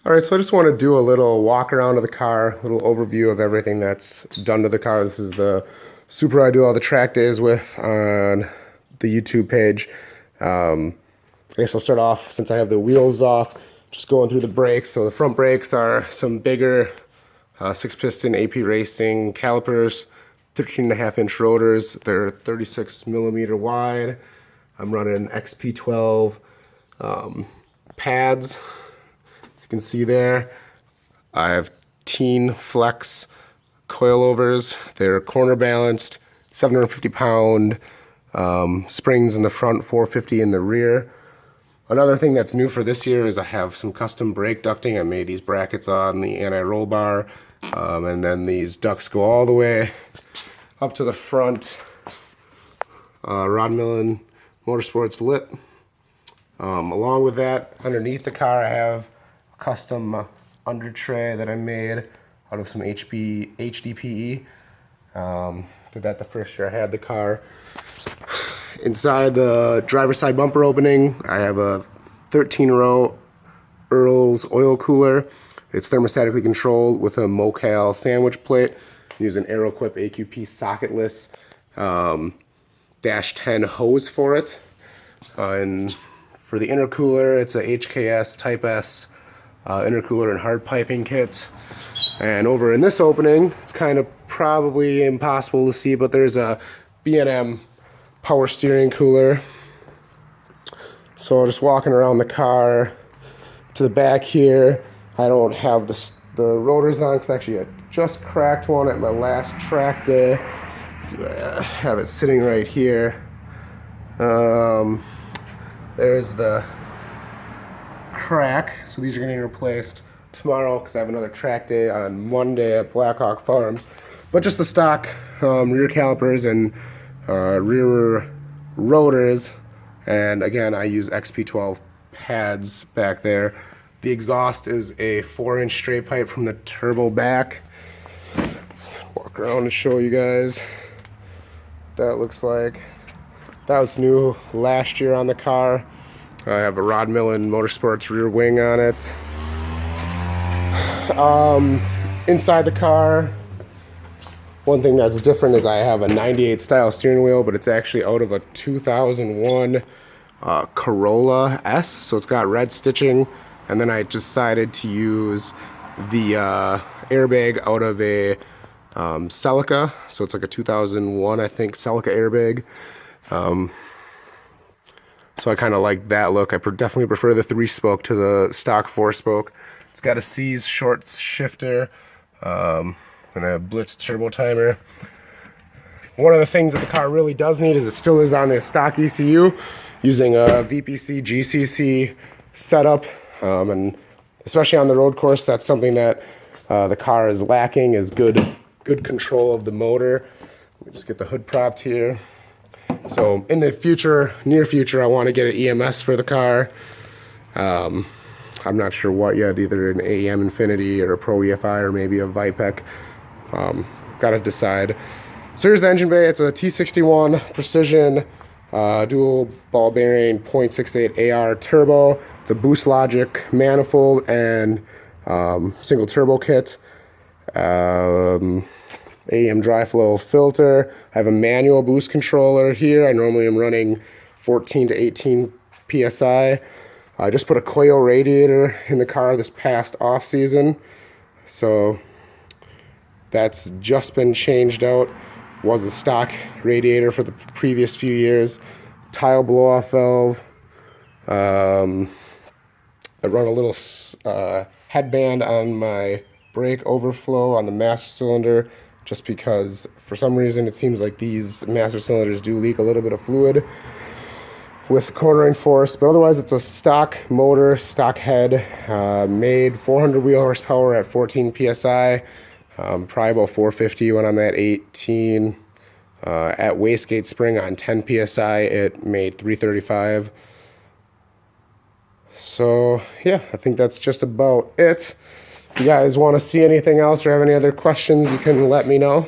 All right, so I just want to do a little walk around of the car, a little overview of everything that's done to the car. This is the Supra I do all the track days with on the YouTube page. I guess I'll start off, since I have the wheels off, just going through the brakes. So the front brakes are some bigger 6-piston AP Racing calipers, 13.5-inch rotors. They're 36 millimeter wide. I'm running XP12 pads. As you can see there, I have Teen Flex coilovers. They're corner balanced, 750-pound springs in the front, 450 in the rear. Another thing that's new for this year is I have some custom brake ducting. I made these brackets on the anti-roll bar, and then these ducts go all the way up to the front. Rodmillen Motorsports lit. Along with that, underneath the car, I have a custom under tray that I made out of some HDPE. Did that the first year I had the car. Inside the driver's side bumper opening, I have a 13-row Earls oil cooler. It's thermostatically controlled with a Mocal sandwich plate. I use an AeroQuip AQP socketless -10 hose for it. And for the intercooler, it's a HKS Type S intercooler and hard piping kit. And over in this opening, it's kind of probably impossible to see, but there's a B&M power steering cooler. So just walking around the car to the back here, I don't have the rotors on because actually I just cracked one at my last track day. See, I have it sitting right here. There's the crack. So these are going to be replaced tomorrow because I have another track day on Monday at Blackhawk Farms. But just the stock rear calipers and rear rotors, and again I use XP12 pads back there. The exhaust is a 4-inch straight pipe from the turbo back. Walk around and show you guys what that looks like. That was new last year on the car. I have a Rodmillen Motorsports rear wing on it. Inside the car, one thing that's different is I have a 98 style steering wheel, but it's actually out of a 2001 Corolla S, so it's got red stitching. And then I decided to use the airbag out of a Celica, so it's like a 2001, I think, Celica airbag. So I kind of like that look. I definitely prefer the 3-spoke to the stock 4-spoke. It's got a C's short shifter and a Blitz turbo timer. One of the things that the car really does need is it still is on a stock ECU using a VPC GCC setup, and especially on the road course, that's something that the car is lacking, is good control of the motor. Let me just get the hood propped here. So in the future, near future, I want to get an EMS for the car. I'm not sure what yet, either an AEM Infinity or a Pro EFI or maybe a Vipec. Got to decide. So here's the engine bay. It's a T61 Precision dual ball bearing 0.68 AR turbo. It's a Boost Logic manifold and single turbo kit. AEM dry flow filter. I have a manual boost controller here. I normally am running 14 to 18 PSI. I just put a coil radiator in the car this past off season, so that's just been changed out. Was a stock radiator for the previous few years. Tile blow off valve. I run a little headband on my brake overflow on the master cylinder, just because for some reason it seems like these master cylinders do leak a little bit of fluid with cornering force. But otherwise it's a stock motor, stock head, made 400 wheel horsepower at 14 psi, probably about 450 when I'm at 18. At wastegate spring on 10 psi it made 335. So yeah, I think that's just about it. If you guys want to see anything else or have any other questions, you can let me know.